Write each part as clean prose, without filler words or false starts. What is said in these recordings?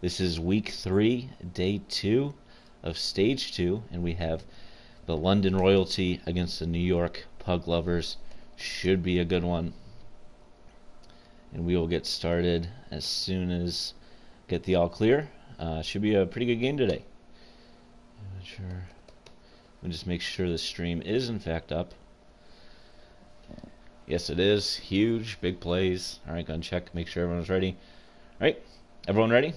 This is week 3, day 2 of stage 2, and we have the London Royalty against the New York Pug Lovers. Should be a good one. And we will get started as soon as get the all clear. Should be a pretty good game today. I'm not sure. Let me just make sure the stream is in fact up. Yes, it is. Huge, big plays. All right, gonna check, make sure everyone's ready. All right, everyone ready?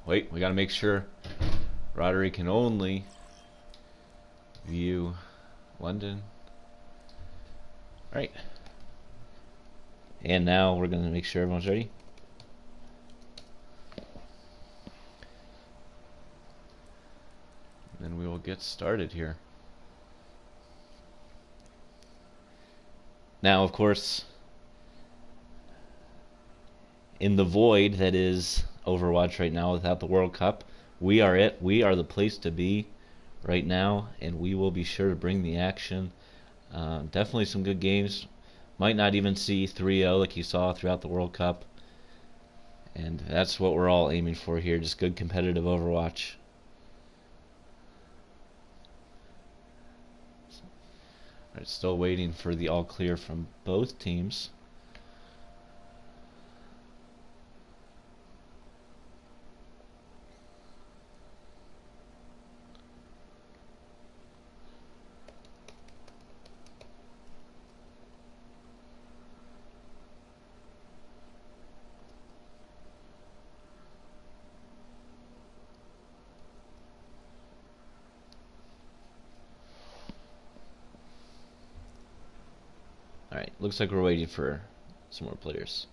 Wait, we gotta make sure Roderick can only view London. All right. And now we're gonna make sure everyone's ready. Then we will get started here. Now, of course, in the void that is Overwatch right now without the World Cup, we are it. We are the place to be right now, and we will be sure to bring the action. Definitely some good games. Might not even see 3-0 like you saw throughout the World Cup. And that's what we're all aiming for here, just good competitive Overwatch. Alright, still waiting for the all clear from both teams. Alright, looks like we're waiting for some more players.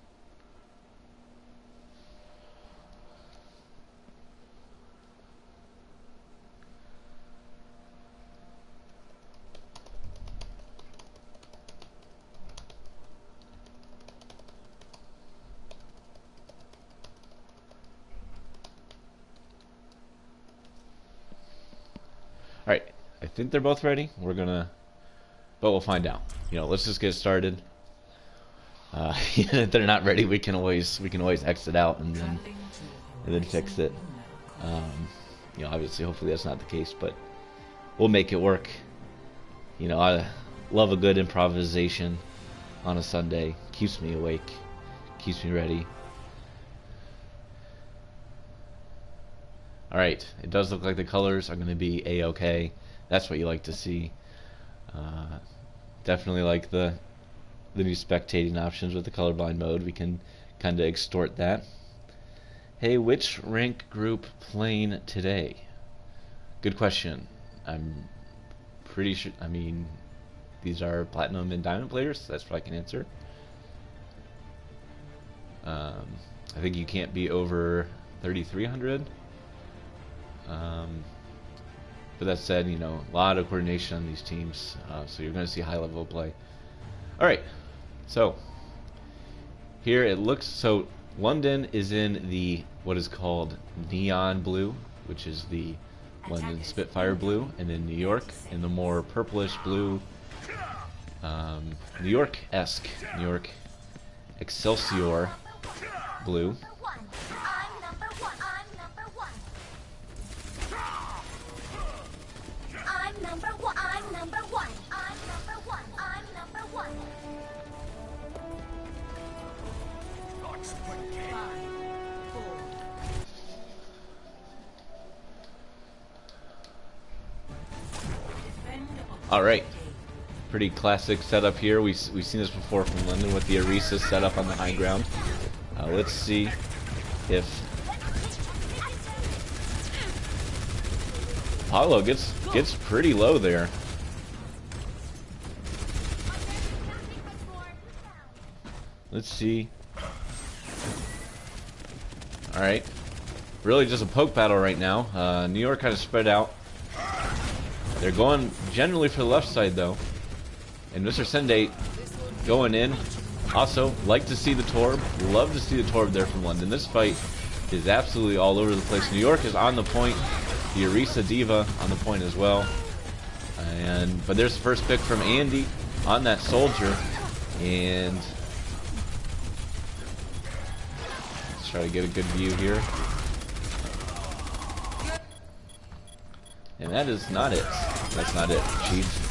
Alright, I think they're both ready. But we'll find out. Let's just get started. If they're not ready, we can always exit out and then fix it. Obviously, hopefully that's not the case, but we'll make it work. I love a good improvisation on a Sunday. Keeps me awake, keeps me ready. All right, it does look like the colors are going to be a-okay. That's what you like to see. Definitely like the new spectating options with the colorblind mode. We can kind of extort that. Hey, which rank group playing today? Good question. I'm pretty sure, these are platinum and diamond players. That's what I can answer. I think you can't be over 3,300. But that said, a lot of coordination on these teams, so you're going to see high level of play. Alright, so here it looks, so London is in the, what is called neon blue, which is the London Spitfire blue, and then New York in the more purplish blue, New York-esque, New York Excelsior blue. Alright, pretty classic setup here. We've seen this before from London with the Orisa setup on the high ground. Let's see if Apollo gets pretty low there. Let's see. Alright, really just a poke battle right now. New York kind of spread out. They're going generally for the left side though. And Mr. Sende going in. Also, like to see the Torb. Love to see the Torb there from London. This fight is absolutely all over the place. New York is on the point. The Orisa Diva on the point as well. But there's the first pick from Andy on that Soldier. And let's try to get a good view here. And that is not it. That's not it, Chief.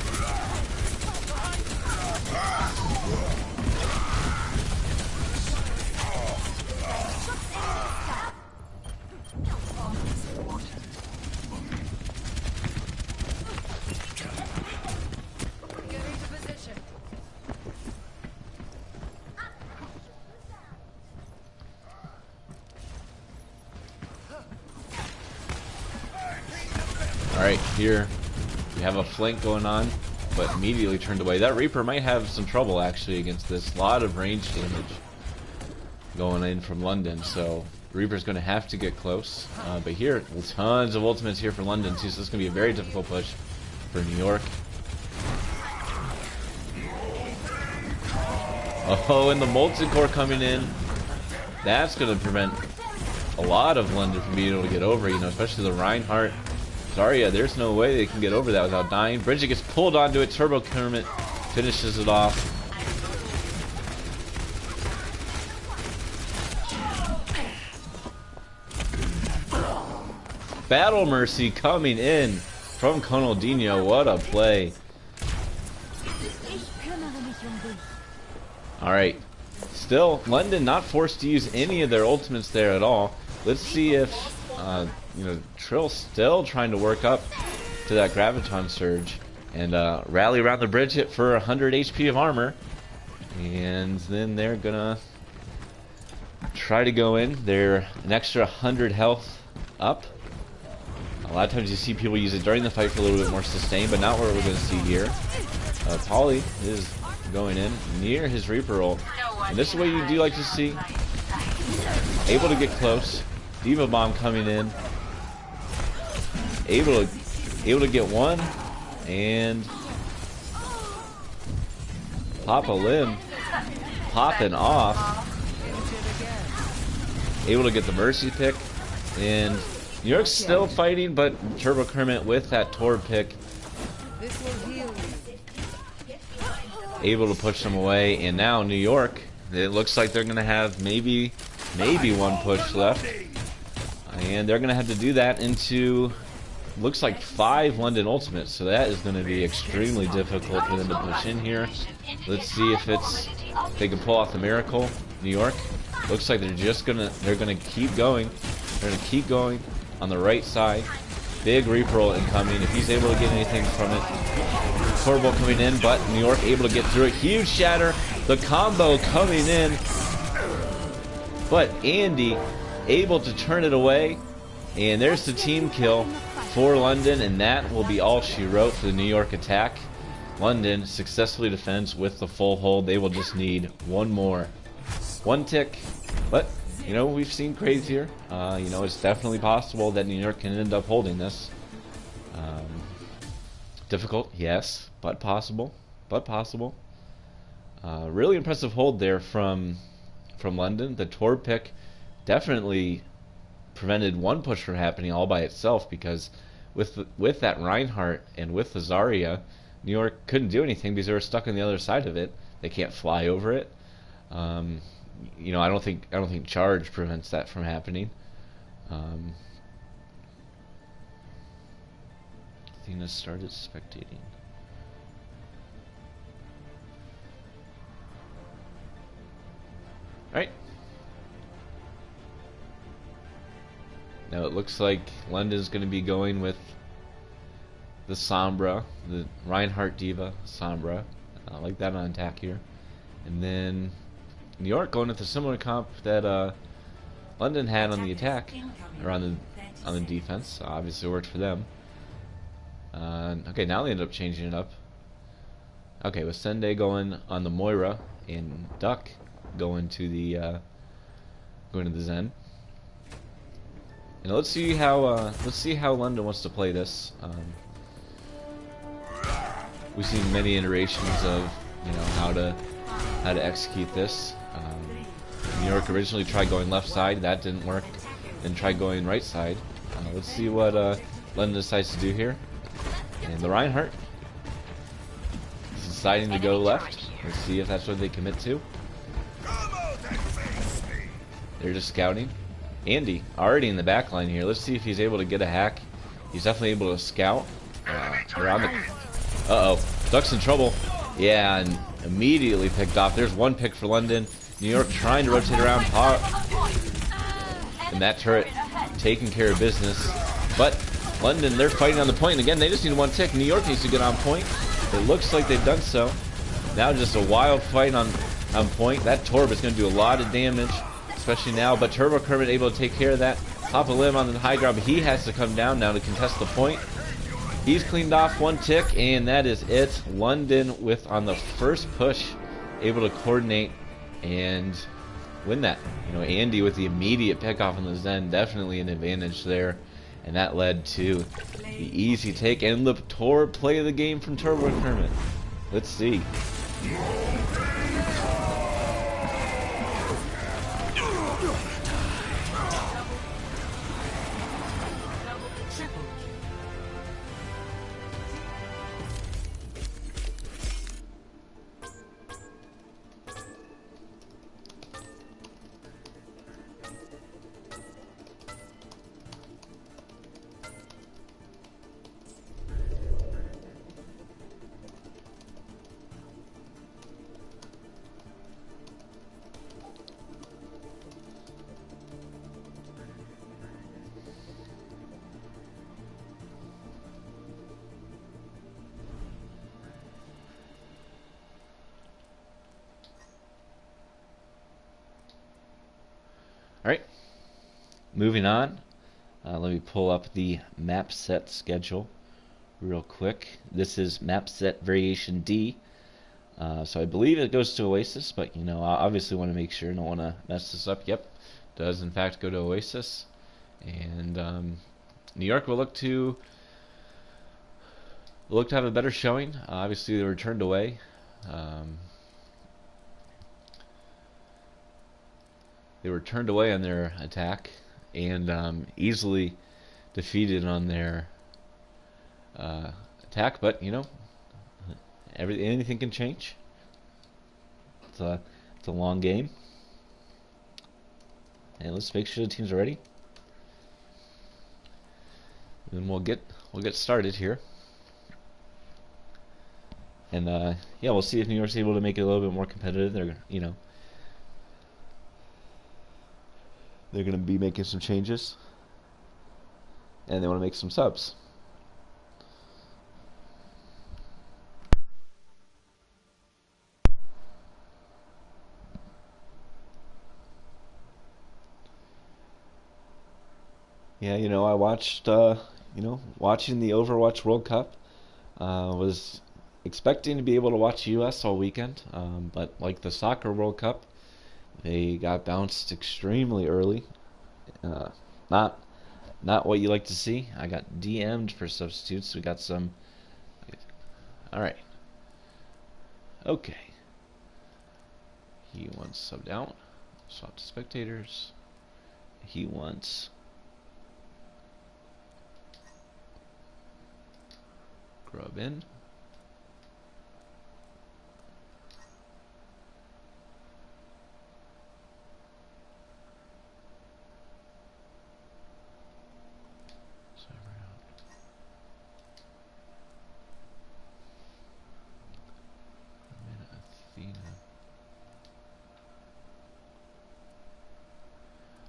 Alright, here we have a flank going on, but immediately turned away. That Reaper might have some trouble actually against this. A lot of range damage going in from London, so Reaper's going to have to get close. But here, tons of ultimates here for London too, so this is going to be a very difficult push for New York. Oh, and the Molten Core coming in. That's going to prevent a lot of London from being able to get over, you know, especially the Reinhardt. Zarya, there's no way they can get over that without dying. Bridget gets pulled onto it. Turbo Kermit finishes it off. Battle Mercy coming in from Conaldinho. What a play. Alright. Still, London not forced to use any of their ultimates there at all. Let's see if you know, Trill's still trying to work up to that Graviton Surge and rally around the Bridget for 100 HP of armor. And then they're gonna try to go in. They're an extra 100 health up. A lot of times you see people use it during the fight for a little bit more sustain, but not what we're gonna see here. Polly is going in near his Reaper ult. And this is what you do like to see. Able to get close. Diva Bomb coming in. Able to get one and pop a limb, popping off. Able to get the Mercy pick, and New York's still fighting, but Turbo Kermit with that Tor pick, able to push them away. And now New York, it looks like they're gonna have maybe one push left, and they're gonna have to do that into, looks like 5 London ultimates, so that is going to be extremely difficult for them to push in here. Let's see if they can pull off the miracle. New York looks like they're gonna keep going. They're gonna keep going on the right side. Big Reaper ult incoming. If he's able to get anything from it, Torbo coming in, but New York able to get through it. Huge shatter. The combo coming in, but Andy able to turn it away, and there's the team kill for London, and that will be all she wrote for the New York attack. London successfully defends with the full hold. They will just need one tick, but you know, we've seen crazies here. You know, it's definitely possible that New York can end up holding this. Difficult, yes, but possible. Really impressive hold there from London. The Tor pick definitely prevented one push from happening all by itself, because with that Reinhardt and with the Zarya, New York couldn't do anything because they were stuck on the other side of it. They can't fly over it. You know, I don't think charge prevents that from happening. Athena started spectating. Alright. Now it looks like London's going to be going with the Sombra, the Reinhardt Diva Sombra. I like that on attack here. And then New York going with a similar comp that London had on the attack, or on the defense. Obviously worked for them. Okay, now they end up changing it up. Okay, with Sende going on the Moira and Duck going to the Zen. And let's see how London wants to play this. We've seen many iterations of, you know, how to execute this. New York originally tried going left side, that didn't work. Then tried going right side. Let's see what London decides to do here. And the Reinhardt is deciding to go left. Let's see if that's what they commit to. They're just scouting. Andy already in the back line here. Let's see if he's able to get a hack. He's definitely able to scout. Around the... Uh-oh. Duck's in trouble. Yeah, and immediately picked off. There's one pick for London. New York trying to rotate around. And that turret taking care of business. But London, they're fighting on the point. And again, they just need one tick. New York needs to get on point. It looks like they've done so. Now just a wild fight on point. That Torb is going to do a lot of damage, especially now. But Turbo Kermit able to take care of that. Top of limb on the high ground, but he has to come down now to contest the point. He's cleaned off one tick, and that is it. London with, on the first push, able to coordinate and win that. You know, Andy with the immediate pickoff on the Zen, definitely an advantage there. And that led to the easy take and the Torb play of the game from Turbo Kermit. Let's see. Alright, moving on. Let me pull up the map set schedule real quick. This is map set variation D. So I believe it goes to Oasis, but you know, I obviously want to make sure, don't want to mess this up. Yep, does in fact go to Oasis. And New York will look to have a better showing. Obviously they were turned away. They were turned away on their attack and easily defeated on their attack. But you know, anything can change. It's a long game, and let's make sure the teams are ready. And we'll get started here. And yeah, we'll see if New York's able to make it a little bit more competitive. They're They're going to be making some changes, and they want to make some subs. Yeah, you know, I watched, watching the Overwatch World Cup. Was expecting to be able to watch US all weekend, but like the Soccer World Cup, they got bounced extremely early. Not what you like to see. I got DM'd for substitutes. We got some. All right. Okay. He wants subbed out. Swap to spectators. He wants grub in.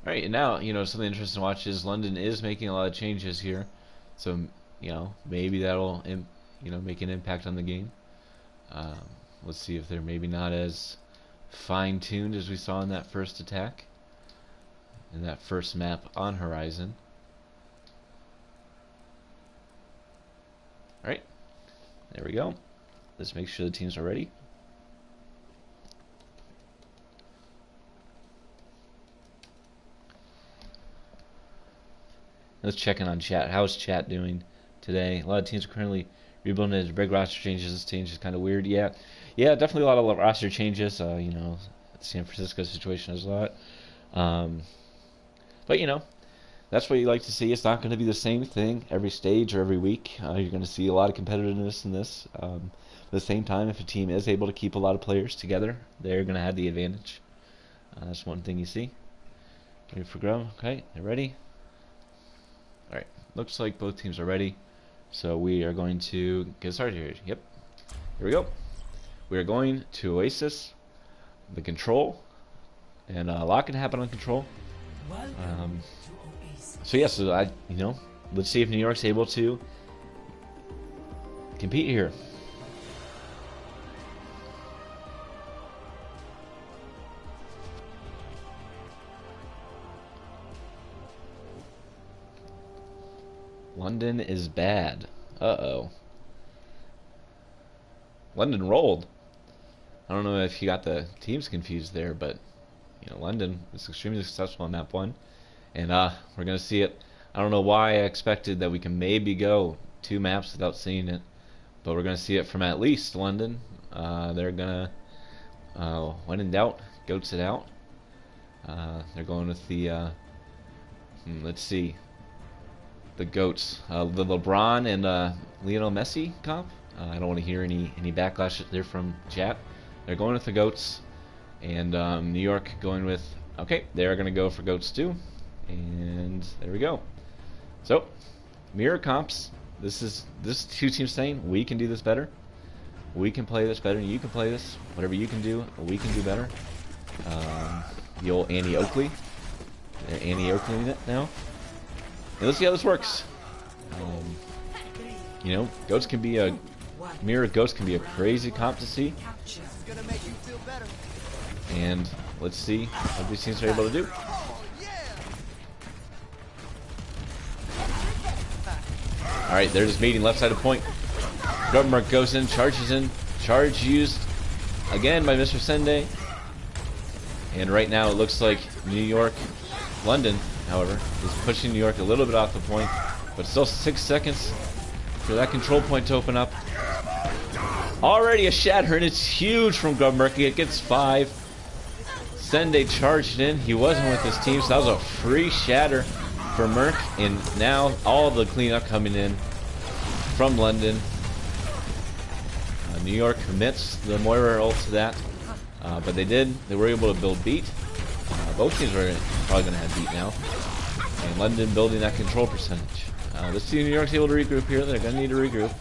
Alright, and now, you know, something interesting to watch is London is making a lot of changes here. So, you know, maybe that'll, make an impact on the game. Let's see if they're maybe not as fine-tuned as we saw in that first attack. In that first map on Horizon. Alright, there we go. Let's make sure the teams are ready. Let's check in on chat. How's chat doing today? A lot of teams are currently rebuilding their big roster changes. This change is kind of weird. Yeah, definitely a lot of roster changes. The San Francisco situation is a lot. But you know, that's what you like to see. It's not going to be the same thing every stage or every week. You're going to see a lot of competitiveness in this. At the same time, if a team is able to keep a lot of players together, they're going to have the advantage. That's one thing you see. Ready for Grub? Okay, they're ready. Alright, looks like both teams are ready. So we are going to get started here. Yep, here we go. We are going to Oasis, the control, and a lot can happen on control. So yeah, so let's see if New York's able to compete here. London is bad. Uh-oh. London rolled. I don't know if you got the teams confused there, but London is extremely successful on map 1. And we're going to see it. I don't know why I expected that we can maybe go 2 maps without seeing it, but we're going to see it from at least London. They're going to, when in doubt, goats it out. They're going with the, let's see, the goats, the LeBron and Lionel Messi comp. I don't want to hear any backlash there from chat. They're going with the goats, and New York going with, okay, they're going to go for goats too, and there we go. So mirror comps. This 2 teams saying we can do this better, we can play this better, you can play this, whatever you can do, we can do better. The old Annie Oakley, they're Annie Oakley it now. And let's see how this works. Goats can be a mirror. Goats can be a crazy comp to see. And let's see what these teams are able to do. All right, they're just meeting left side of point. Government goes in, charges in, charge used again by Mr. Sende. And right now it looks like New York, London, however, is pushing New York a little bit off the point, but still 6 seconds for that control point to open up. Already a shatter, and it's huge from Grubmerky. It gets 5. Sende charged in. He wasn't with his team, so that was a free shatter for Merc. And now all the cleanup coming in from London. New York commits the Moira ult to that, but they were able to build beat. Both teams are probably going to have beat now. And London building that control percentage. Let's see if New York's able to regroup here. They're going to need to regroup.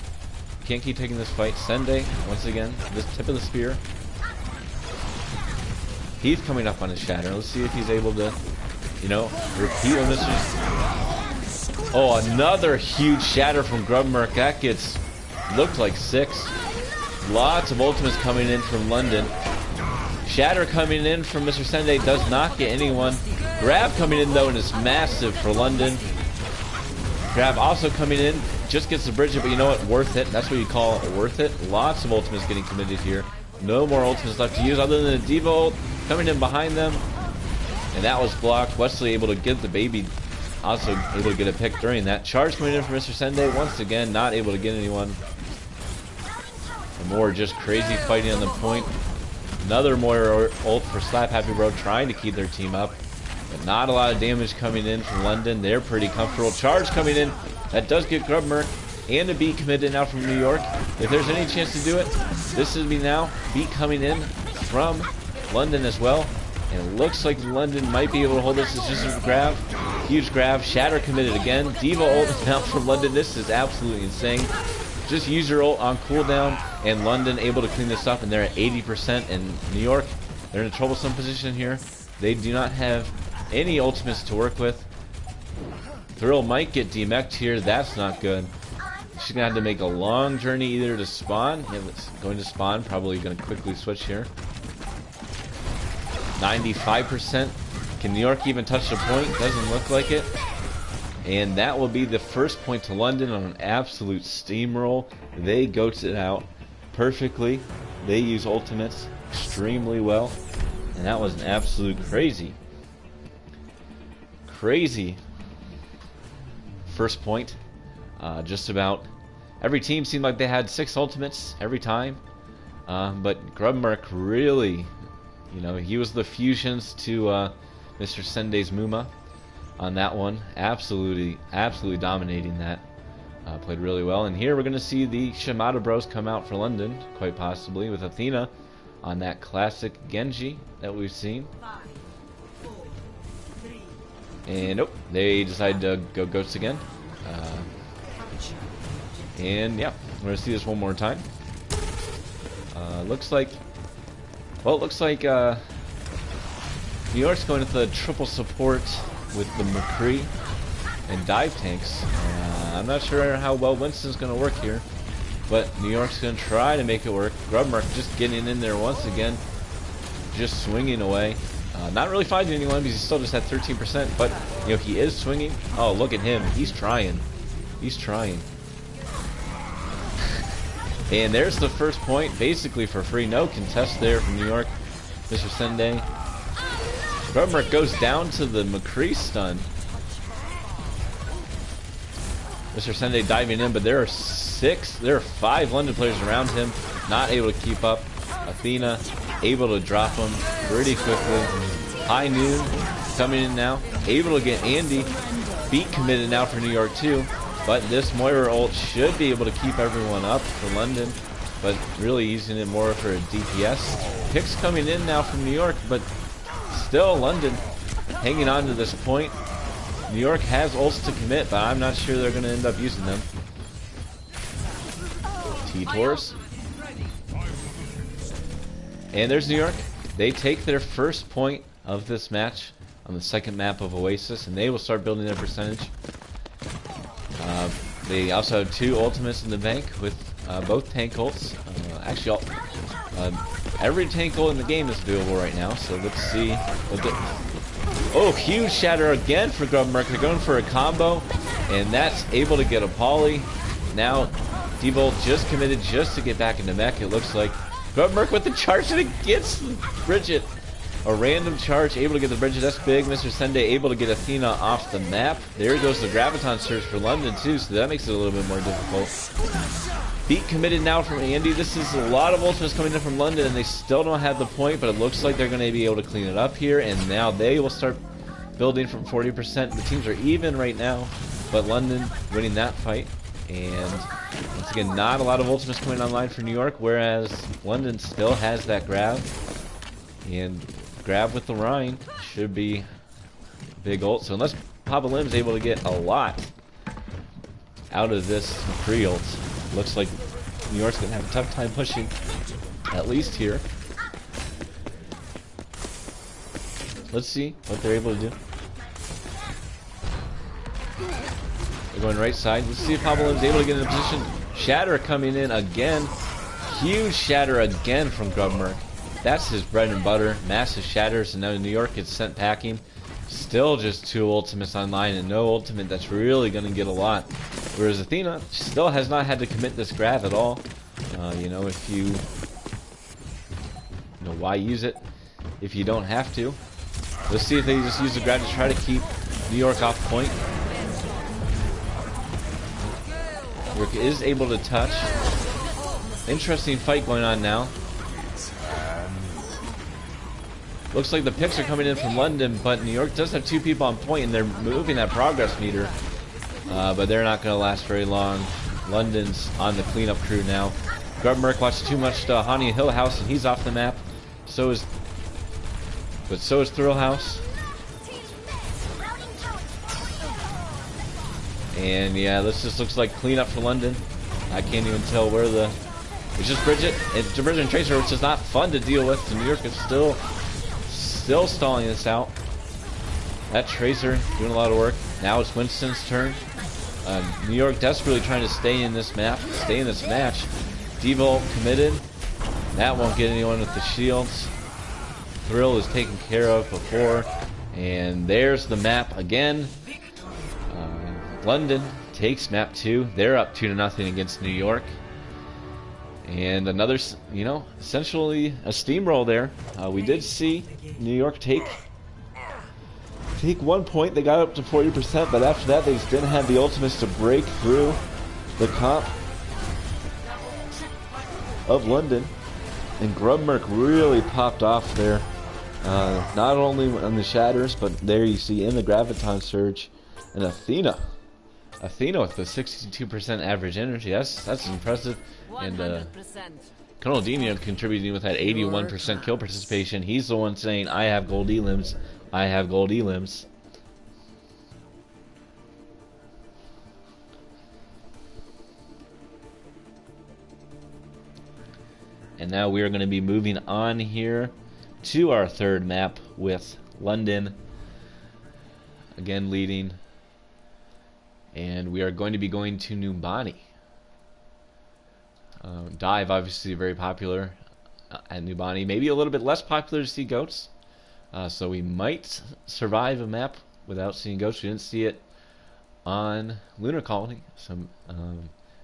Can't keep taking this fight. Sende, once again, this tip of the spear. He's coming up on his shatter. Let's see if he's able to, repeat on this. Oh, another huge shatter from Grubmerk. That looked like 6. Lots of ultimates coming in from London. Shatter coming in from Mr. Sende does not get anyone. Grab coming in though, and it's massive for London. Grab also coming in, just gets the bridge, but you know what? Worth it. That's what you call worth it. Lots of ultimates getting committed here. No more ultimates left to use other than the Diva ult coming in behind them. And that was blocked. Wesley able to get the baby, also able to get a pick during that. Charge coming in from Mr. Sende, once again, not able to get anyone. And more just crazy fighting on the point. Another Moira ult for Slap Happy Bro, trying to keep their team up. But not a lot of damage coming in from London. They're pretty comfortable. Charge coming in. That does get Grubmerk and a beat committed now from New York. If there's any chance to do it, this is me now. Beat coming in from London as well. And it looks like London might be able to hold this. It's just a grab. Huge grab. Shatter committed again. Diva ult now from London. This is absolutely insane. Just use your ult on cooldown, and London able to clean this up, and they're at 80%. And New York, they're in a troublesome position here. They do not have any ultimates to work with. Thrill might get demeched here. That's not good. She's gonna have to make a long journey either to spawn. Yeah, it's going to spawn. Probably gonna quickly switch here. 95%. Can New York even touch the point? Doesn't look like it. And that will be the first point to London on an absolute steamroll. They goats it out perfectly. They use ultimates extremely well. And that was an absolute crazy first point. Just about every team seemed like they had 6 ultimates every time. But Grubmerk really, he was the fusions to Mr. Sende's Muma on that one. Absolutely dominating that. Played really well. And here we're going to see the Shimada Bros come out for London, quite possibly, with Athena on that classic Genji that we've seen. And nope, they decided to go Ghosts again. And yeah, we're going to see this one more time. Looks like New York's going with the triple support with the McCree and dive tanks. I'm not sure how well Winston's going to work here, but New York's going to try to make it work. Grubmark just getting in there once again, just swinging away. Not really finding anyone because he's still just at 13%, but you know, he is swinging. Oh, look at him. He's trying. He's trying. And there's the first point, basically for free. No contest there from New York. Mr. Sende. Grubmark goes down to the McCree stun. Mr. Sende diving in, but there are 5 London players around him, not able to keep up. Athena able to drop him pretty quickly. High Noon coming in now, able to get Andy. Beat committed now for New York too, but this Moira ult should be able to keep everyone up for London, but really using it more for a DPS. Picks coming in now from New York, but still London hanging on to this point. New York has ults to commit, but I'm not sure they're going to end up using them. T-Tors. And there's New York. They take their first point of this match on the second map of Oasis, and they will start building their percentage. They also have 2 ultimates in the bank with both tank ults. Actually, every tank ult in the game is doable right now, so let's see what the... Oh, huge shatter again for Grubmark. They're going for a combo, and that's able to get a poly. Now, D-Bolt just committed just to get back into mech, it looks like. Grubmark with the charge, and it gets Bridget. A random charge, able to get the Bridget, that's big. Mr. Sende able to get Athena off the map. There goes the Graviton Surge for London too, so that makes it a little bit more difficult. Beat committed now from Andy. This is a lot of ultimates coming in from London, and they still don't have the point, but it looks like they're going to be able to clean it up here, and now they will start building from 40%. The teams are even right now, but London winning that fight. And once again, not a lot of ultimates coming online for New York, whereas London still has that grab. And grab with the Rhine should be big ult. So unless Papa Lim's able to get a lot out of this McCree ult, looks like New York's going to have a tough time pushing, at least here. Let's see what they're able to do. They're going right side. Let's see if Papa Lim's able to get in a position. Shatter coming in again. Huge shatter again from Grubmark. That's his bread and butter. Massive shatters, and now New York gets sent packing. Still just 2 ultimates online, and no ultimate that's really going to get a lot. Whereas Athena still has not had to commit this grab at all. You know, if you know, why use it if you don't have to? Let's see if they just use the grab to try to keep New York off point. New York is able to touch. Interesting fight going on now. Looks like the picks are coming in from London, but New York does have 2 people on point, and they're moving that progress meter. But they're not going to last very long. London's on the cleanup crew now. Grubmark watched too much Hani Hill House, and he's off the map. So is Thrill House. And yeah, this just looks like cleanup for London. I can't even tell where the... It's just Bridget. It's Bridget and Tracer, which is not fun to deal with. So New York is still stalling this out. That Tracer doing a lot of work. Now it's Winston's turn. New York desperately trying to stay in this match. Devolt committed. That won't get anyone with the shields. Thrill is taken care of before. And there's the map again. London takes map 2. They're up 2-0 against New York. And another, you know, essentially a steamroll there. We did see New York take 1 point. They got up to 40%, but after that they just didn't have the ultimates to break through the comp of London. And Grubmark really popped off there. Not only on the shatters, but there you see in the Graviton Surge and Athena Athena with the 62% average energy. That's impressive. And 100%. Ronaldinho contributing with that 81% kill participation. He's the one saying, I have gold elims. I have gold elims. And now we are going to be moving on here to our third map with London again leading. And we are going to be going to Numbani. Dive, obviously very popular at Numbani. Maybe a little bit less popular to see goats. So we might survive a map without seeing goats. We didn't see it on Lunar Colony. So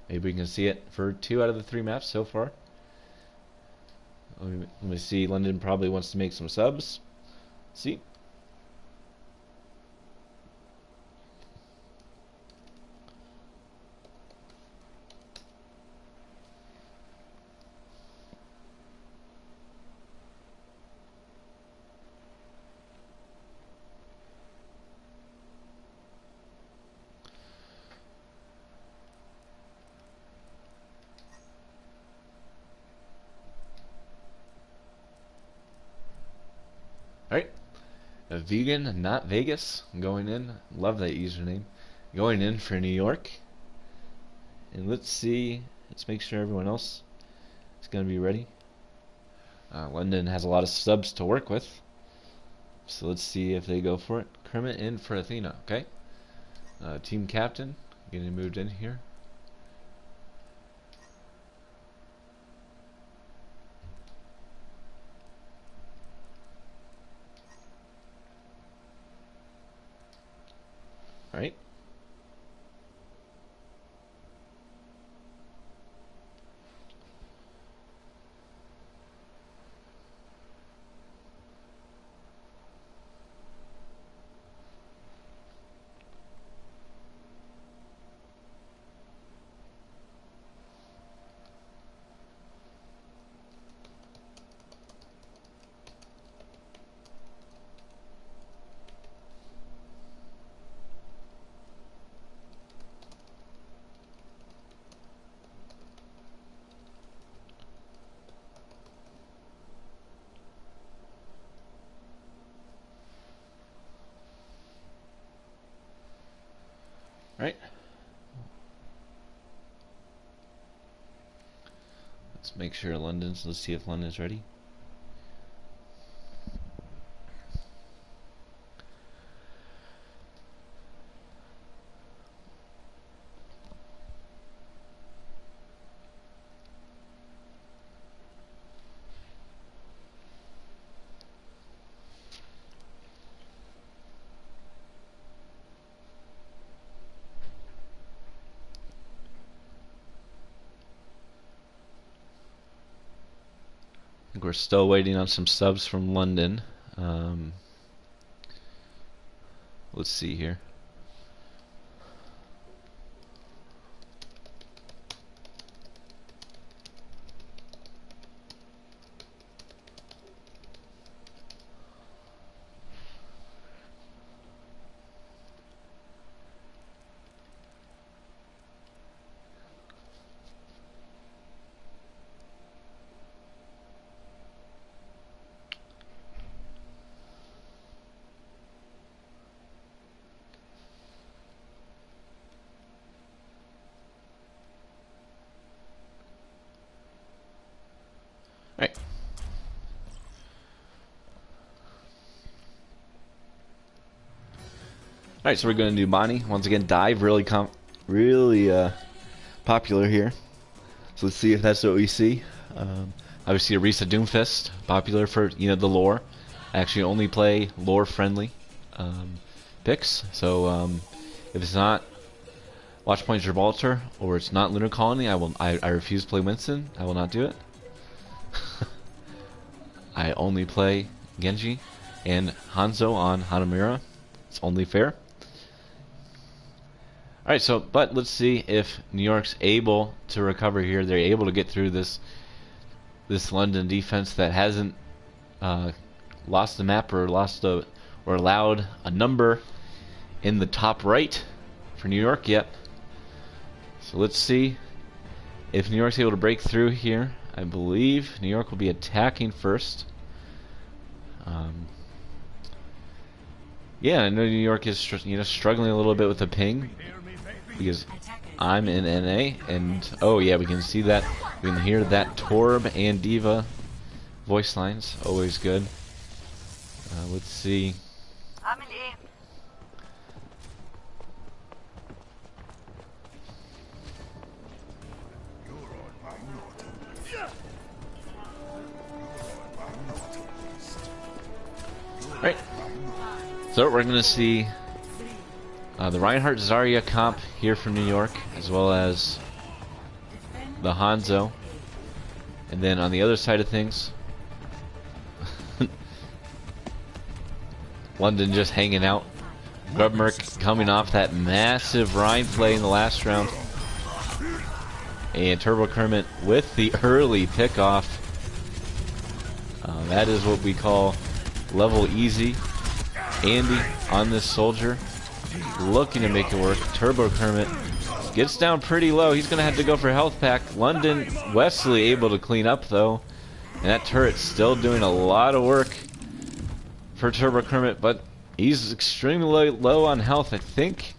maybe we can see it for 2 out of the 3 maps so far. Let me see. London probably wants to make some subs. See. Alright, a vegan, not Vegas, going in. Love that username. Going in for New York. And let's see, let's make sure everyone else is going to be ready. London has a lot of subs to work with. So let's see if they go for it. Kermit in for Athena, okay? Team captain, getting moved in here. Right? Right? Let's make sure London's, let's see if London's ready. I think we're still waiting on some subs from London. Let's see here. Right. Alright, so we're going to do Bonnie. Once again, dive, really popular here. So let's see if that's what we see. Obviously, Arisa Doomfist, popular for, the lore. I actually only play lore-friendly picks. So if it's not Watchpoint Gibraltar or it's not Lunar Colony, I refuse to play Winston. I will not do it. I only play Genji and Hanzo on Hanamura. It's only fair. Alright, but let's see if New York's able to recover here. They're able to get through this London defense that hasn't lost the map or allowed a number in the top right for New York yet. So let's see if New York's able to break through here. I believe New York will be attacking first. Yeah, I know New York is struggling a little bit with the ping because I'm in NA, and oh yeah, we can see that. We can hear that Torb and Diva voice lines. Always good. Let's see. Right. So we're going to see the Reinhardt Zarya comp here from New York, as well as the Hanzo. And then on the other side of things, London just hanging out. Grubmerk coming off that massive Rhine play in the last round. And Turbo Kermit with the early pickoff. That is what we call level easy. Andy on this soldier, looking to make it work. Turbo Kermit gets down pretty low. He's going to have to go for health pack. London Wesley able to clean up though. And that turret's still doing a lot of work for Turbo Kermit, but he's extremely low on health. I think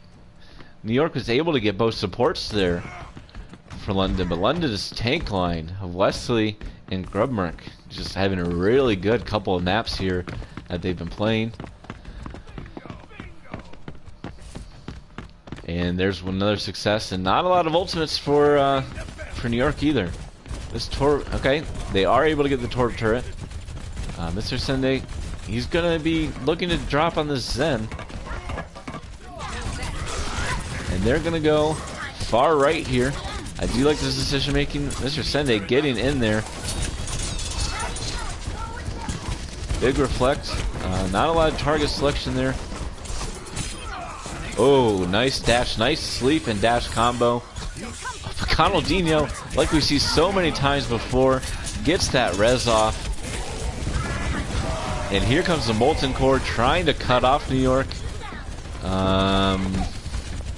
New York was able to get both supports there for London, but London's tank line of Wesley and Grubmerk just having a really good couple of maps here that they've been playing. And there's another success, and not a lot of ultimates for New York either. This Torb, okay, they are able to get the Torb turret. Mr. Sende, he's gonna be looking to drop on this Zen, and they're gonna go far right here. I do like this decision making. Mr. Sende getting in there. Big reflect. Not a lot of target selection there. Oh, nice dash, nice sleep and dash combo. Conaldinho, like we see so many times before, gets that res off. And here comes the Molten Core trying to cut off New York.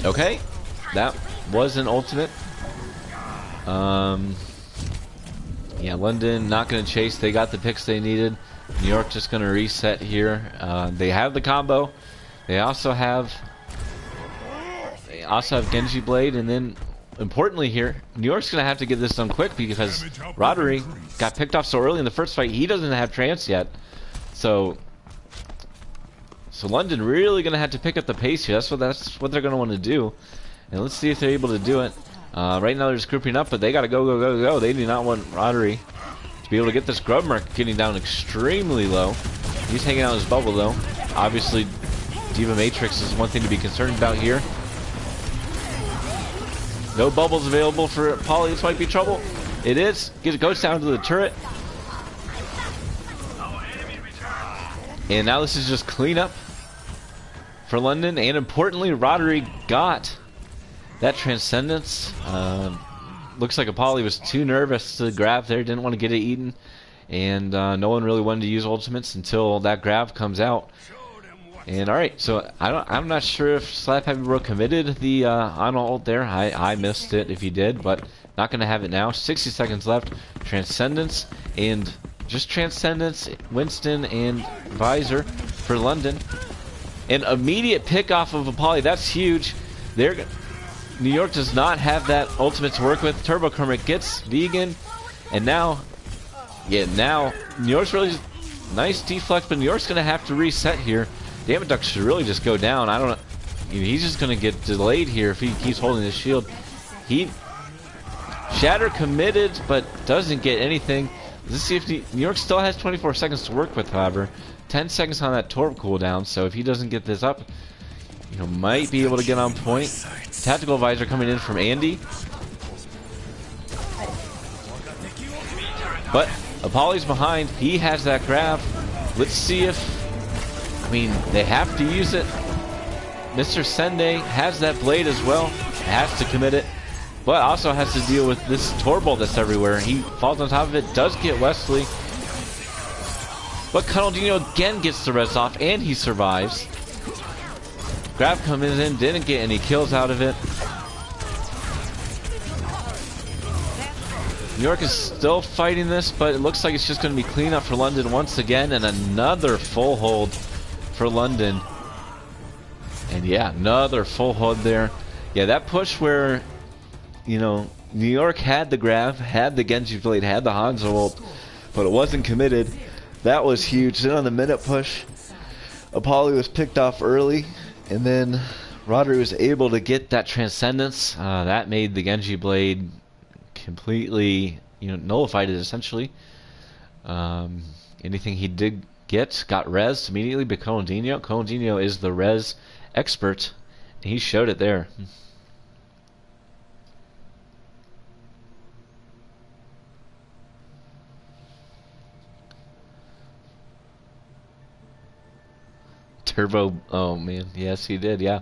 Okay, that was an ultimate. Yeah, London not going to chase. They got the picks they needed. New York just going to reset here. They have the combo. They also have Genji Blade, and then importantly here, New York's going to have to get this done quick because Rodri got picked off so early in the first fight. He doesn't have trance yet, so London really going to have to pick up the pace here. That's what they're going to want to do, and let's see if they're able to do it. Right now they're just grouping up, but they got to go. They do not want Rodri to be able to get this. Grubmerk getting down extremely low. He's hanging out in his bubble though. Obviously, Diva Matrix is one thing to be concerned about here. No bubbles available for Polly. This might be trouble. It is. Goes down to the turret. And now this is just cleanup for London. And importantly, Rodri got that Transcendence. Looks like Apolly was too nervous to grab there. Didn't want to get it eaten. And no one really wanted to use ultimates until that grab comes out. And alright, so I'm not sure if Slap Happy Bro committed the on ult there. I missed it if he did, but not going to have it now. 60 seconds left. Transcendence and just Transcendence, Winston and Visor for London. An immediate pick off of Apolly. That's huge. New York does not have that ultimate to work with. Turbo Kermit gets Vegan, and now New York's really nice deflect, but New York's going to have to reset here. Damage Duck should really just go down. I don't know. He's just going to get delayed here if he keeps holding his shield. Shatter committed, but doesn't get anything. Let's see if New York still has 24 seconds to work with, however. 10 seconds on that Torb cooldown, so if he doesn't get this up, might be able to get on point. Tactical Visor coming in from Andy. But Apolly's behind. He has that grab. Let's see if... they have to use it. Mr. Sende has that blade as well. Has to commit it. But also has to deal with this Torbolt that's everywhere. He falls on top of it. Does get Wesley. But Conaldinho again gets the res off. And he survives. Grab comes in. Didn't get any kills out of it. New York is still fighting this, but it looks like it's just going to be clean up for London once again, and another full hold for London. And yeah, another full hold there. Yeah, that push where, you know, New York had the grab, had the Genji Blade, had the Hanzo ult, but it wasn't committed. That was huge. Then on the minute push, Apollo was picked off early, and then Rodri was able to get that Transcendence. That made the Genji Blade completely, you know, nullified it essentially. Anything he did get got res immediately by Colandinho. Colandinho is the res expert. He showed it there. Turbo, oh man, yes he did, yeah.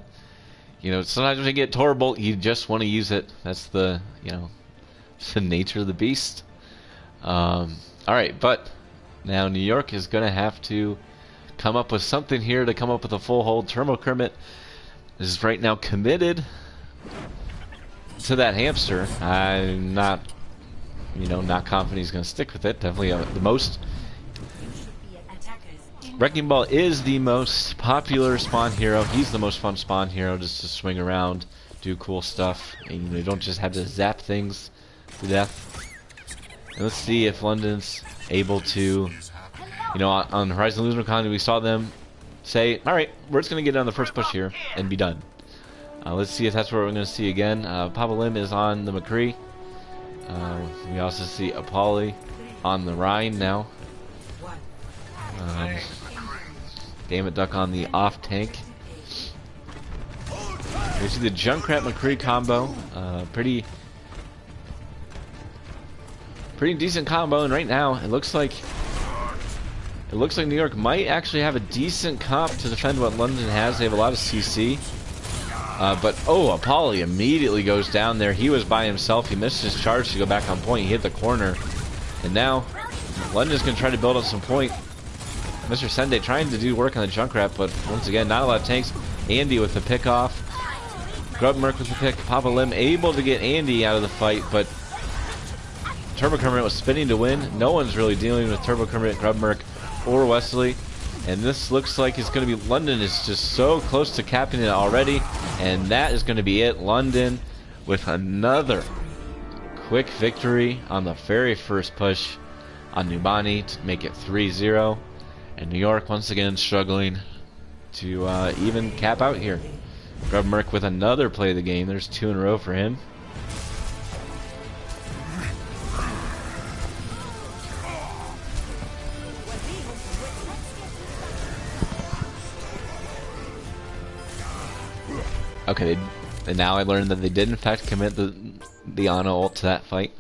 You know, sometimes when you get Torbolt, you just want to use it. That's the, you know, the nature of the beast. Alright, but now New York is going to have to come up with something here to come up with a full hold. Turbo Kermit is right now committed to that hamster. I'm not, you know, not confident he's going to stick with it. Definitely the most. Wrecking Ball is the most popular spawn hero. He's the most fun spawn hero, just to swing around, do cool stuff, and you don't just have to zap things to death. And let's see if London's able to, you know, on Horizon Lunar Con, we saw them say, alright, we're just going to get on the first push here and be done. Let's see if that's what we're going to see again. Papa Lim is on the McCree. We also see Apolly on the Rhine now. Damn it, Duck on the off tank. We see the Junkrat McCree combo. Pretty decent combo, and right now it looks like New York might actually have a decent comp to defend what London has. They have a lot of CC. But oh, Apolly immediately goes down there. He was by himself. He missed his charge to go back on point. He hit the corner, and now London's gonna try to build up some point. Mr. Sende trying to do work on the Junkrat, but once again, not a lot of tanks. Andy with the pick off. Grubmerk with the pick. Papa Lim able to get Andy out of the fight, but Turbo Kermit was spinning to win. No one's really dealing with Turbo Kermit, Grubmerk, or Wesley. And this looks like it's going to be London is just so close to capping it already. And that is going to be it. London with another quick victory on the very first push on Nubani to make it 3-0. And New York once again struggling to even cap out here. Grubmerk with another play of the game. There's 2 in a row for him. Okay, and now I learned that they did in fact commit the Ana ult to that fight.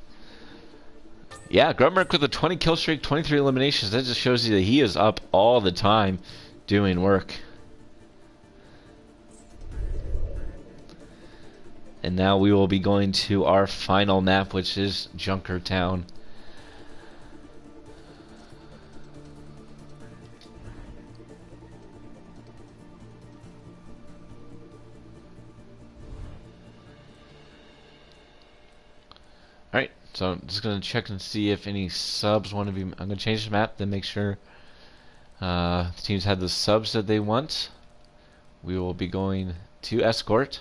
Yeah, Grubmerk with a 20 kill streak, 23 eliminations. That just shows you that he is up all the time doing work. And now we will be going to our final map, which is Junkertown. Alright, so I'm just going to check and see if any subs want to be... I'm going to change the map to make sure the teams have the subs that they want. We will be going to Escort.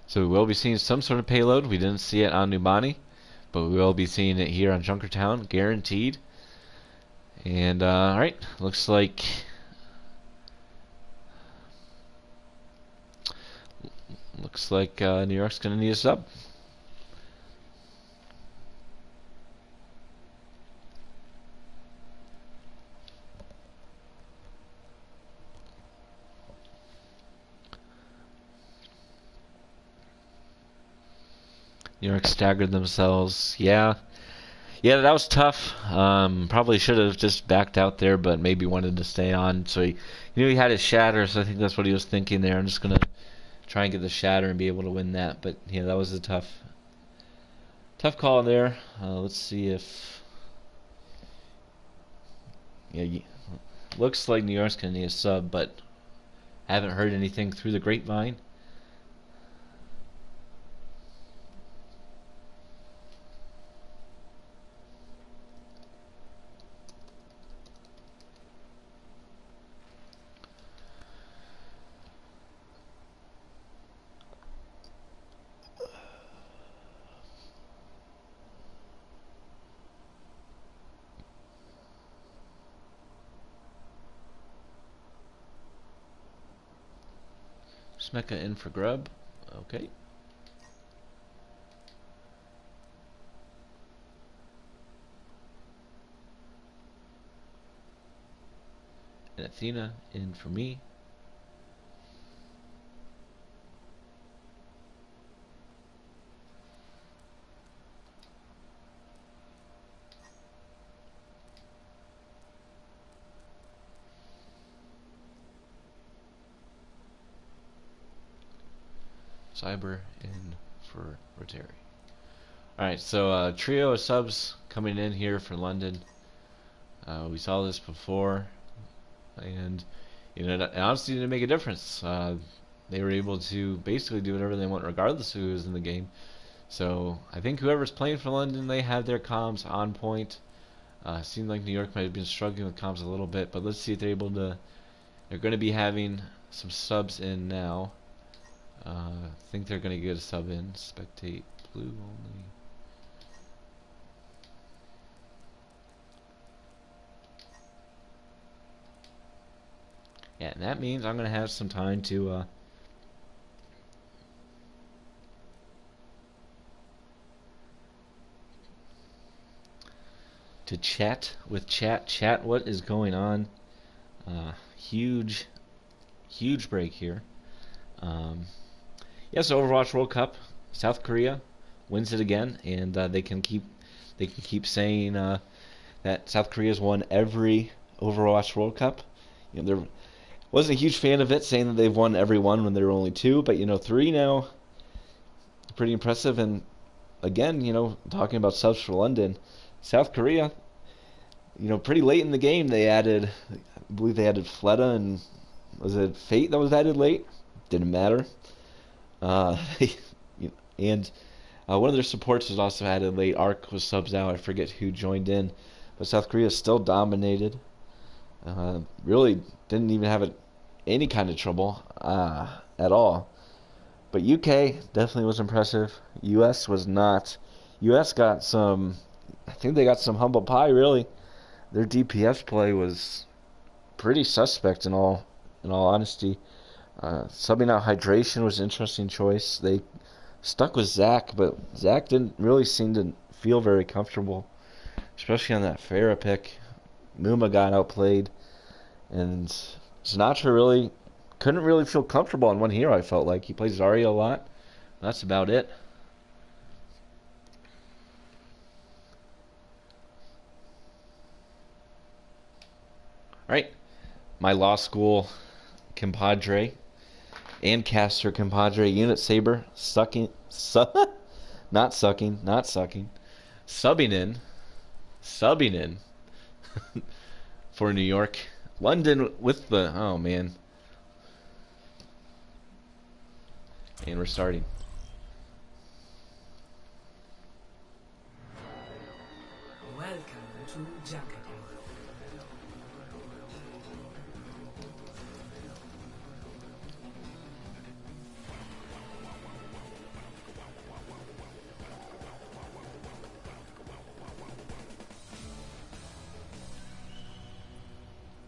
So we will be seeing some sort of payload. We didn't see it on Nubani, but we will be seeing it here on Junkertown, guaranteed. And, alright, looks like... New York's going to need a sub. New York staggered themselves. Yeah, that was tough. Probably should have just backed out there, but maybe wanted to stay on. So he knew he had his shatter, so I think that's what he was thinking there. I'm just gonna try and get the shatter and be able to win that. But yeah, that was a tough call there. Let's see if looks like New York's gonna need a sub, but I haven't heard anything through the grapevine. mecha in for grub. Okay. And Athena in for me. Cyber in for Rotary. Alright, so trio of subs coming in here for London. We saw this before, and you know, it honestly didn't make a difference. They were able to basically do whatever they want regardless of who was in the game. So I think whoever's playing for London, they have their comms on point. Seemed like New York might have been struggling with comms a little bit, but let's see if they're able to. They're going to be having some subs in now. I think they're going to get a sub in. Spectate blue only. Yeah, and that means I'm going to have some time to chat with chat what is going on. Huge break here. Yes, Overwatch World Cup, South Korea wins it again, and they can keep saying that South Korea's won every Overwatch World Cup. You know, there wasn't a huge fan of it, saying that they've won every one when there were only two, but you know, three now, pretty impressive. And again, you know, talking about subs for London, South Korea, you know, pretty late in the game they added, I believe they added Fleta, and was it Fate that was added late? Didn't matter. And one of their supports was also added late. Arc was subs out. I forget who joined in, but South Korea still dominated. Really didn't even have any kind of trouble at all. But UK definitely was impressive. US was not. US got some. I think they got some humble pie. Really, their DPS play was pretty suspect in all honesty. Subbing out Hydration was an interesting choice. They stuck with Zach, but Zach didn't really seem to feel very comfortable, especially on that Pharah pick. Muma got outplayed, and Sinatra really couldn't really feel comfortable on one hero. I felt like he plays Zarya a lot. That's about it. All right, my law school compadre and caster compadre Unit Saber subbing in for New York. London with the, oh man. And we're starting. Welcome to Junkertown.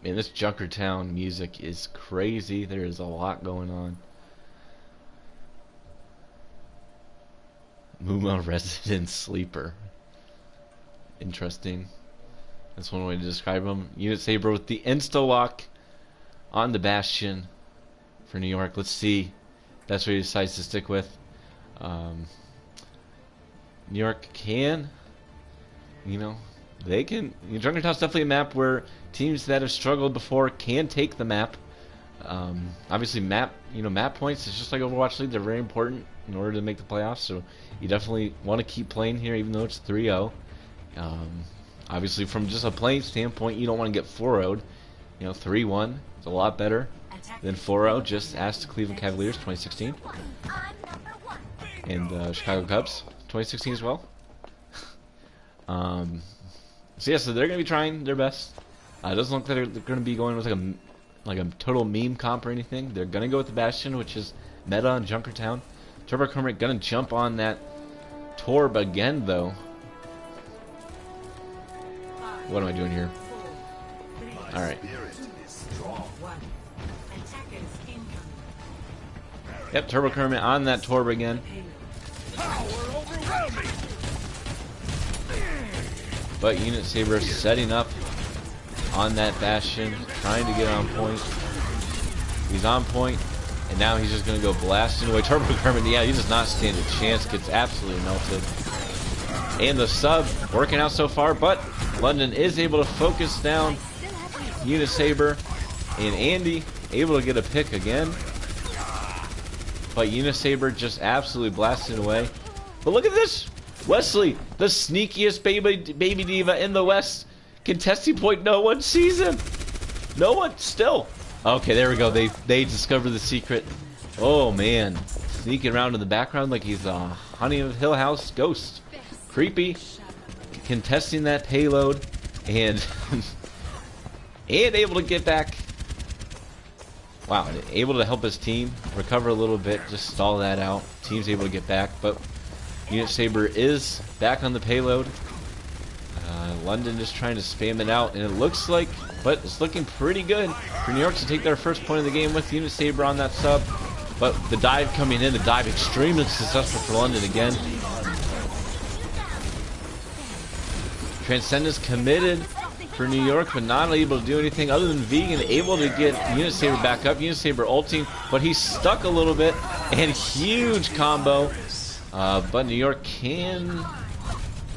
Man, this Junkertown music is crazy. There is a lot going on. Muma Resident Sleeper. Interesting. That's one way to describe him. Unit Saber with the insta-lock on the Bastion for New York. Let's see. That's what he decides to stick with. New York can, you know, they can. Junkertown's definitely a map where teams that have struggled before can take the map. Obviously, map points is just like Overwatch League. They're very important in order to make the playoffs. So you definitely want to keep playing here, even though it's 3-0. Obviously, from just a playing standpoint, you don't want to get 4-0'd. 3-1 is a lot better than 4-0. Just ask the Cleveland Cavaliers 2016 and Chicago Cubs 2016 as well. So yeah, so they're going to be trying their best. It doesn't look like they're going to be going with like a total meme comp or anything. They're going to go with the Bastion, which is meta on Junkertown. Turbo Kermit going to jump on that Torb again, though. What am I doing here? Alright. Yep, Turbo Kermit on that Torb again. But Unit Saber setting up on that Bastion, trying to get on point. He's on point, and now he's just going to go blasting away. Turbo Kermit, yeah, he does not stand a chance, gets absolutely melted. And the sub working out so far, but London is able to focus down Unit Saber, and Andy able to get a pick again. But Unit Saber just absolutely blasting away. But look at this! Wesley, the sneakiest baby diva in the West, contesting point. No one sees him. No one still. Okay, there we go. They discovered the secret. Oh man, sneaking around in the background like he's a Honey of Hill House ghost. Creepy, contesting that payload, and and able to get back. Wow, able to help his team recover a little bit, just stall that out. Team's able to get back, but Unit Saber is back on the payload. London just trying to spam it out, and it looks like, but it's looking pretty good for New York to take their first point of the game with Unit Saber on that sub. But the dive coming in, the dive extremely successful for London again. Transcendence committed for New York, but not able to do anything other than Vegan able to get Unit Saber back up. Unit Saber ulting, but he's stuck a little bit, and huge combo. But New York can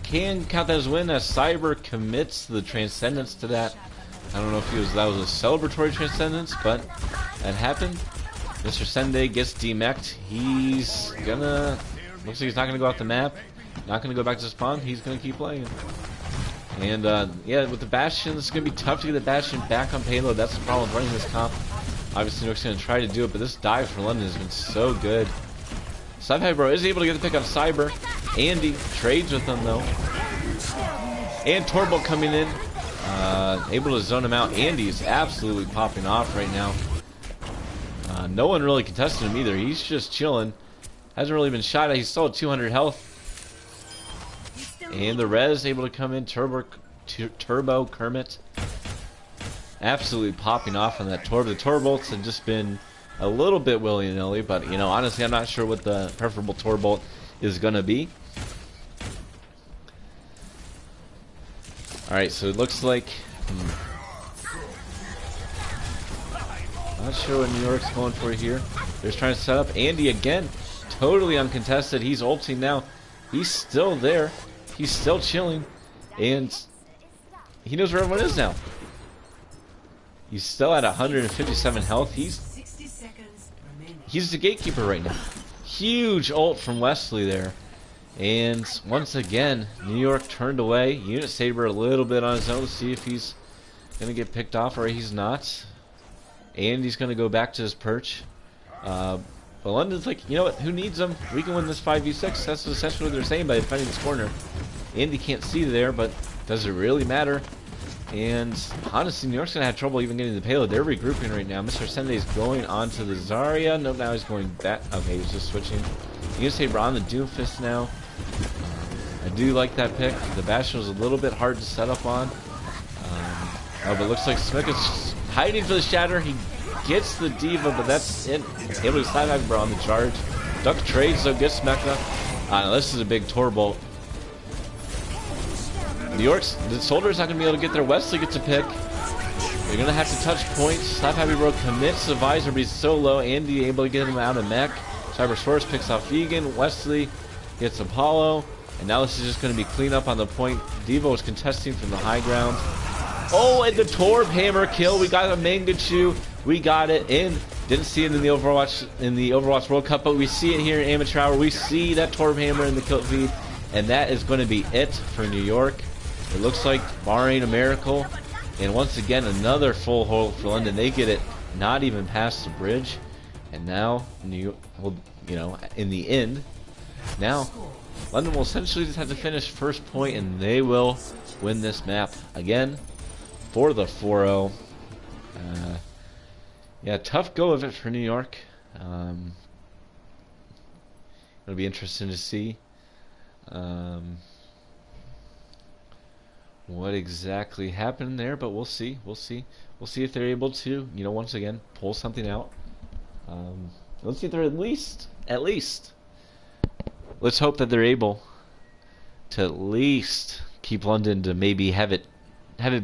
count that as a win as Cyber commits the Transcendence to that. I don't know if that was a celebratory Transcendence, but that happened. Mr. Sende gets demeched. Looks like he's not gonna go off the map, not gonna go back to spawn. He's gonna keep playing. And yeah, with the Bastion, it's gonna be tough to get the Bastion back on payload. That's the problem with running this comp. Obviously, New York's gonna try to do it, but this dive for London has been so good. Sci-Fi Bro is able to get the pick on Cyber. Andy trades with them though. And Turbo coming in, able to zone him out. Andy is absolutely popping off right now. No one really contested him either. He's just chilling. Hasn't really been shot at. He's still at 200 health. And the res able to come in. Turbo Kermit. Absolutely popping off on that Torb. The Torbolts have just been a little bit willy-nilly, but you know, honestly, I'm not sure what the preferable Torbolt is going to be. Alright, so it looks like... Not sure what New York's going for here. They're just trying to set up. Andy again, totally uncontested. He's ulting now. He's still there. He's still chilling. And he knows where everyone is now. He's still at 157 health. He's the gatekeeper right now. Huge ult from Wesley there. And once again, New York turned away. Unit Saber a little bit on his own to see if he's going to get picked off or he's not. And he's going to go back to his perch. But London's like, you know what? Who needs him? We can win this 5v6. That's essentially what they're saying by defending this corner. Andy can't see there, but does it really matter? And honestly, New York's going to have trouble even getting the payload. They're regrouping right now. Mr. Sende's going on to the Zarya. Nope, now he's going back. Okay, he's just switching. Unit Saber on the Doomfist now. I do like that pick. The Bastion was a little bit hard to set up on. Oh, but it looks like Smick is hiding for the Shatter. He gets the Diva, but that's it. Able to slide back on the charge. Duck trades, though, gets Smecca. This is a big Torbolt. New York's, the Soldier's not going to be able to get there. Wesley gets a pick. They're going to have to touch points. Slap Happy Bro commits the visor, but he's so low. Andy able to get him out of mech. Cyber Source picks off Vegan. Wesley gets Apollo. And now this is just going to be clean up on the point. Devo is contesting from the high ground. Oh, and the Torb Hammer kill. We got a Mangachu. We got it in. Didn't see it in the Overwatch World Cup, but we see it here in Amateur Hour. We see that Torb Hammer in the kill feed. And that is going to be it for New York. It looks like, barring a miracle, and once again another full hold for London. They get it not even past the bridge, and now New York, well, you know, in the end, now London will essentially just have to finish first point, and they will win this map again for the 4-0. Yeah, tough go of it for New York. It'll be interesting to see. What exactly happened there, but we'll see. We'll see if they're able to, you know, once again pull something out. Let's see if they're at least. Let's hope that they're able to at least keep London to maybe have it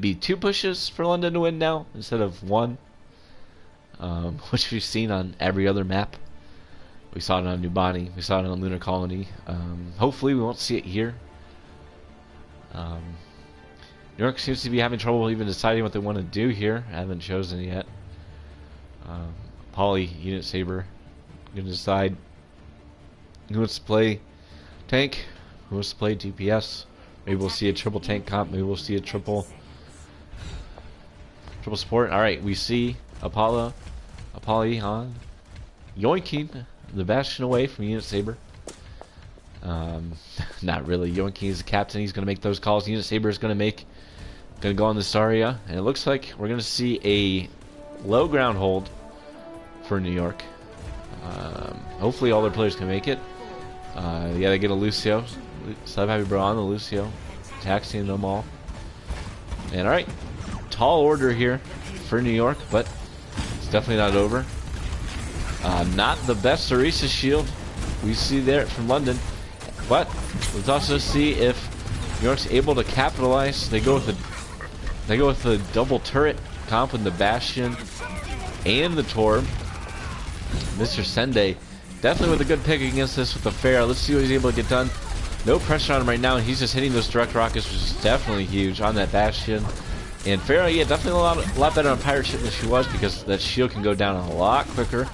be 2 pushes for London to win now instead of 1, which we've seen on every other map. We saw it on New Bonnie. We saw it on Lunar Colony. Hopefully we won't see it here. New York seems to be having trouble even deciding what they want to do here. I haven't chosen yet. Poly, Unit Saber, going to decide who wants to play tank, who wants to play DPS. Maybe we'll see a triple tank comp. Maybe we'll see a triple support. All right, we see Apollyon yoinking the Bastion away from Unit Saber. Not really. Yoinking is the captain. He's going to make those calls. Unit Saber is going to go on this area, and it looks like we're going to see a low ground hold for New York. Hopefully all their players can make it. Yeah, they get a Lucio. Sub Happy Bro on the Lucio, taxiing them all. And alright, tall order here for New York, but it's definitely not over. Not the best Orisa shield we see there from London, but let's also see if New York's able to capitalize. They go with the double turret comp with the Bastion and the Torb. Mr. Sende definitely with a good pick against this with the Pharah. Let's see what he's able to get done. No pressure on him right now, and he's just hitting those direct rockets, which is definitely huge on that Bastion. And Pharah, yeah, definitely a lot better on Pirate Ship than she was, because that shield can go down a lot quicker.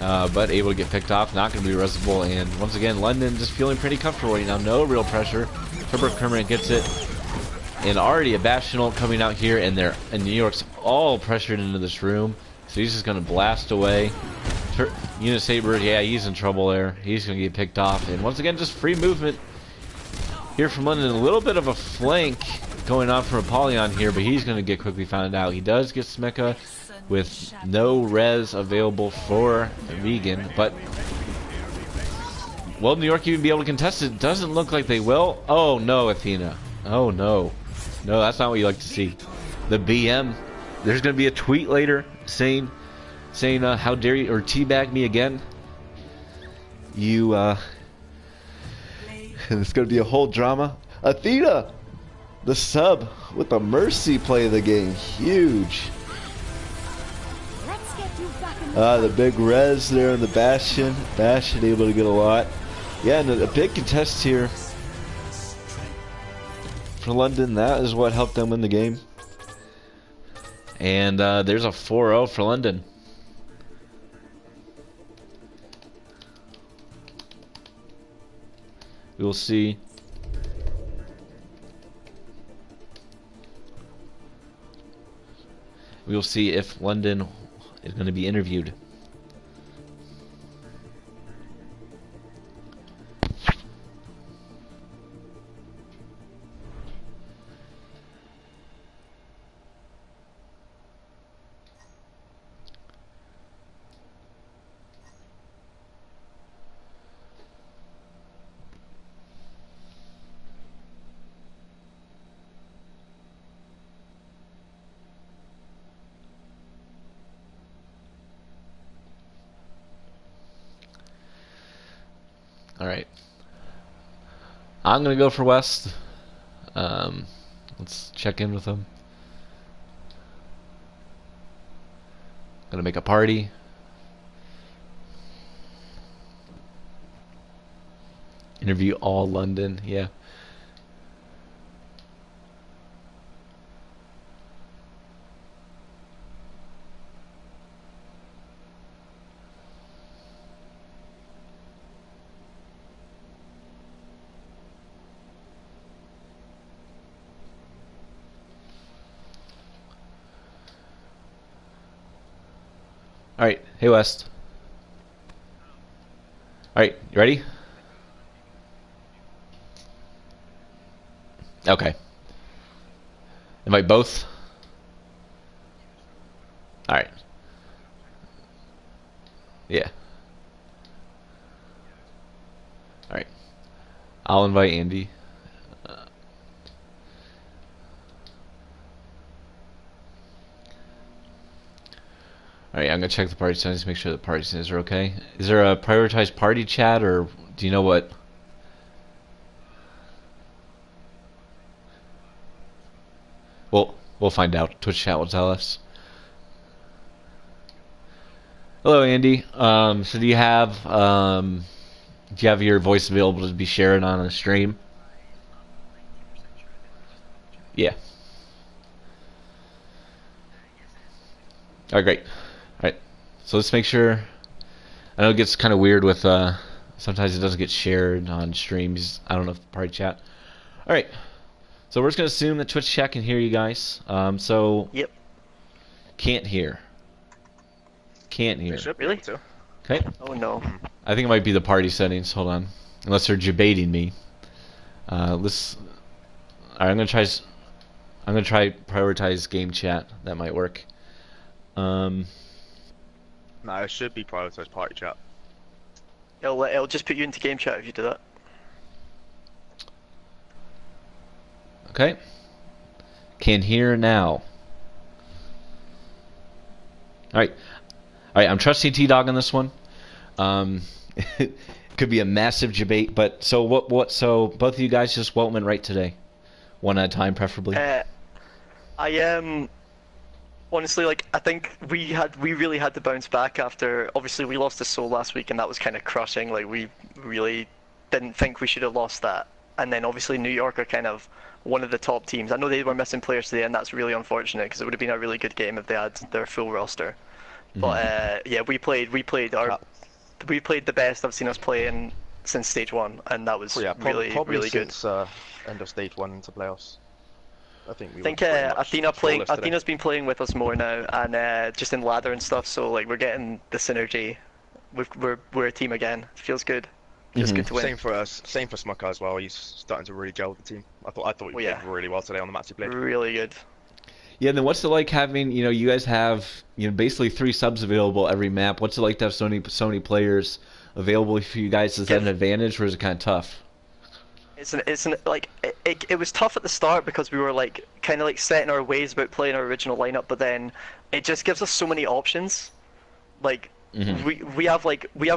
But able to get picked off, not going to be resistible. And once again, London just feeling pretty comfortable right now. No real pressure. Turbo Kermit gets it. And already a Bastion ult coming out here, and New York's all pressured into this room. So he's just going to blast away. Unit Saber, yeah, he's in trouble there. He's going to get picked off. And once again, just free movement here from London. A little bit of a flank going on from Apollyon here, but he's going to get quickly found out. He does get Smeka with no res available for Vegan, but will New York even be able to contest it? Doesn't look like they will. Oh no, Athena. Oh no. No, that's not what you like to see. The BM. There's going to be a tweet later saying how dare you, or teabag me again. You, it's going to be a whole drama. Athena, the sub with the Mercy play of the game. Huge. The big res there on the Bastion. Bastion able to get a lot. Yeah, and a big contest here for London. That is what helped them win the game. And there's a 4-0 for London. We will see. We will see if London is going to be interviewed. Alright. I'm going to go for West. Let's check in with them. Gonna make a party. Interview all London, yeah. Alright, hey West. Alright, you ready? Okay. Invite both? Alright. Yeah. Alright. I'll invite Andy. All right, I'm gonna check the party settings to make sure the party settings are okay. Is there a prioritized party chat, or do you know what? We'll find out. Twitch chat will tell us. Hello, Andy. So do you have your voice available to be shared on a stream? Yeah. All right, great. All right. So let's make sure. I know it gets kind of weird with sometimes it doesn't get shared on streams. I don't know if party chat. All right. So we're just gonna assume that Twitch chat can hear you guys. So Yep. can't hear. Can't hear. They should be Really? able to. Okay. Oh no. I think it might be the party settings. Hold on. Unless they're debating me. Let's. All right, I'm gonna try prioritize game chat. That might work. No, it should be prioritized party chat. It'll just put you into game chat if you do that. Okay. Can hear now. All right. I'm trusting T-Dog on this one. It could be a massive debate, but so what? So both of you guys just went right today, one at a time, preferably. I am honestly like I think we really had to bounce back after obviously we lost to Seoul last week and that was kind of crushing. Like we really didn't think we should have lost that, and then obviously New York are kind of one of the top teams. I know they were missing players today, and that's really unfortunate because it would have been a really good game if they had their full roster. But yeah, we played the best I've seen us play since stage 1, and that was Probably really good. since end of stage 1 into playoffs. I think Athena's been playing with us more now, and just in ladder and stuff. So like we're getting the synergy. We're a team again. It feels good. Feels good to win. Same for us. Same for Smucker as well. He's starting to really gel with the team. I thought he played really well today on the match he played. Really good. Yeah, and then what's it like having, you guys have, basically 3 subs available every map. What's it like to have so many players available for you guys? Is that an advantage, or is it kind of tough? It was tough at the start because we were like kind of like set in our ways about playing our original lineup, but then it just gives us so many options. Like we have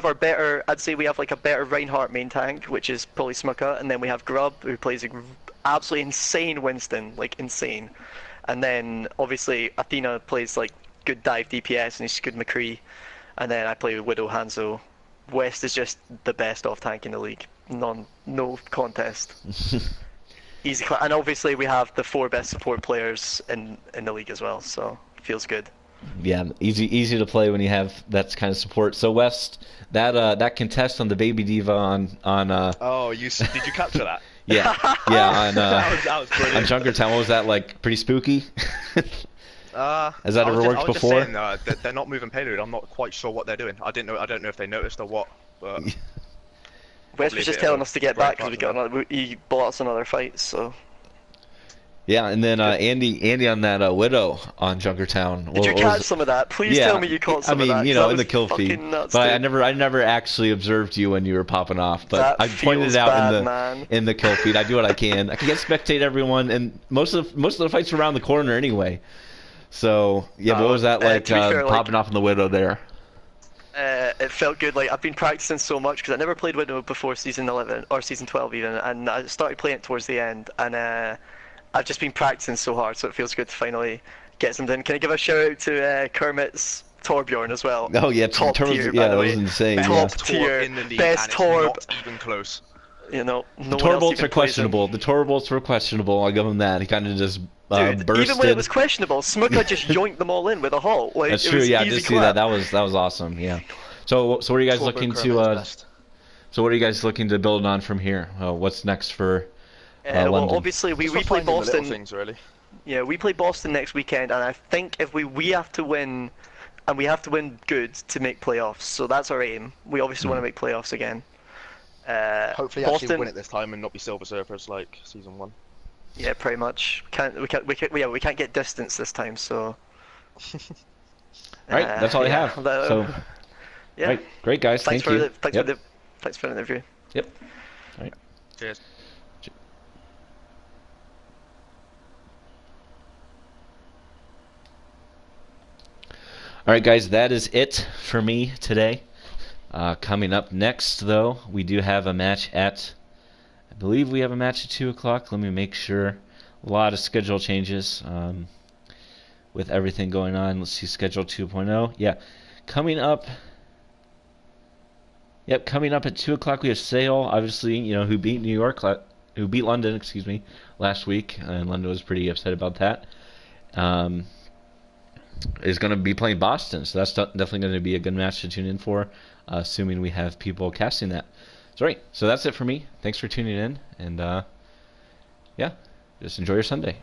our better, I'd say we have like a better Reinhardt main tank, which is probably Smucker, and then we have Grub, who plays an absolutely insane Winston, like insane. And then obviously Athena plays like good dive DPS and he's good McCree. And then I play with Widow Hanzo. West is just the best off tank in the league. No contest. Easy. And obviously we have the 4 best support players in the league as well, so it feels good. Yeah, easy to play when you have that kind of support. So West, that contest on the Baby Diva on Oh, did you capture that? Yeah, on that was brilliant. on Junkertown. What was that like? Pretty spooky. Has that ever worked before? Just saying, they're not moving payload. I'm not quite sure what they're doing. I don't know if they noticed or what. But Wes was just telling us to get back because he bought us another fight. So yeah, and then Andy on that Widow on Junkertown. Did you catch some of that? Please tell me you caught some of that. In the kill feed. Nuts, but I never actually observed you when you were popping off. But I pointed it out in the kill feed. I do what I can. I can get spectate everyone, and most of the fights are around the corner anyway. So yeah, what was that like popping off in the Widow there? It felt good. Like I've been practicing so much because I never played Widow before season 11 or season 12 even, and I started playing it towards the end, and I've just been practicing so hard, so it feels good to finally get some done. Can I give a shout out to Kermit's Torbjorn as well? Oh yeah, top tier, by the way. That was insane. Top tier, in the league, best Torb. Not even close. No Torbolts are questionable. The Torbolts were questionable. I'll give him that. He kind of just bursted. Even when it was questionable, Smucker just yoinked them all in with a halt. Like, that's true. Yeah, I did see that. That was awesome. Yeah. So what are you guys looking to? So what are you guys looking to build on from here? What's next for? Well, obviously we play Boston. Things, really. Yeah, we play Boston next weekend, and I think if we have to win, and we have to win good to make playoffs. So that's our aim. We obviously want to make playoffs again. Hopefully, Boston, actually win it this time and not be Silver Surfers like season 1. Yeah, pretty much. We can't get distance this time. So. Right, that's all I have. So. Yeah. Right, great guys. Thank you. Thanks for the interview. Yep. All right. Cheers. All right, guys, that is it for me today. Coming up next, though, we do have a match at, I believe we have a match at 2 o'clock. Let me make sure. A lot of schedule changes with everything going on. Let's see, schedule 2.0. Yeah, coming up. Yep, coming up at 2 o'clock we have Sale, obviously, who beat London, excuse me, last week, and London was pretty upset about that. Is going to be playing Boston, so that's definitely going to be a good match to tune in for, assuming we have people casting that. So that's it for me. Thanks for tuning in, and yeah, just enjoy your Sunday.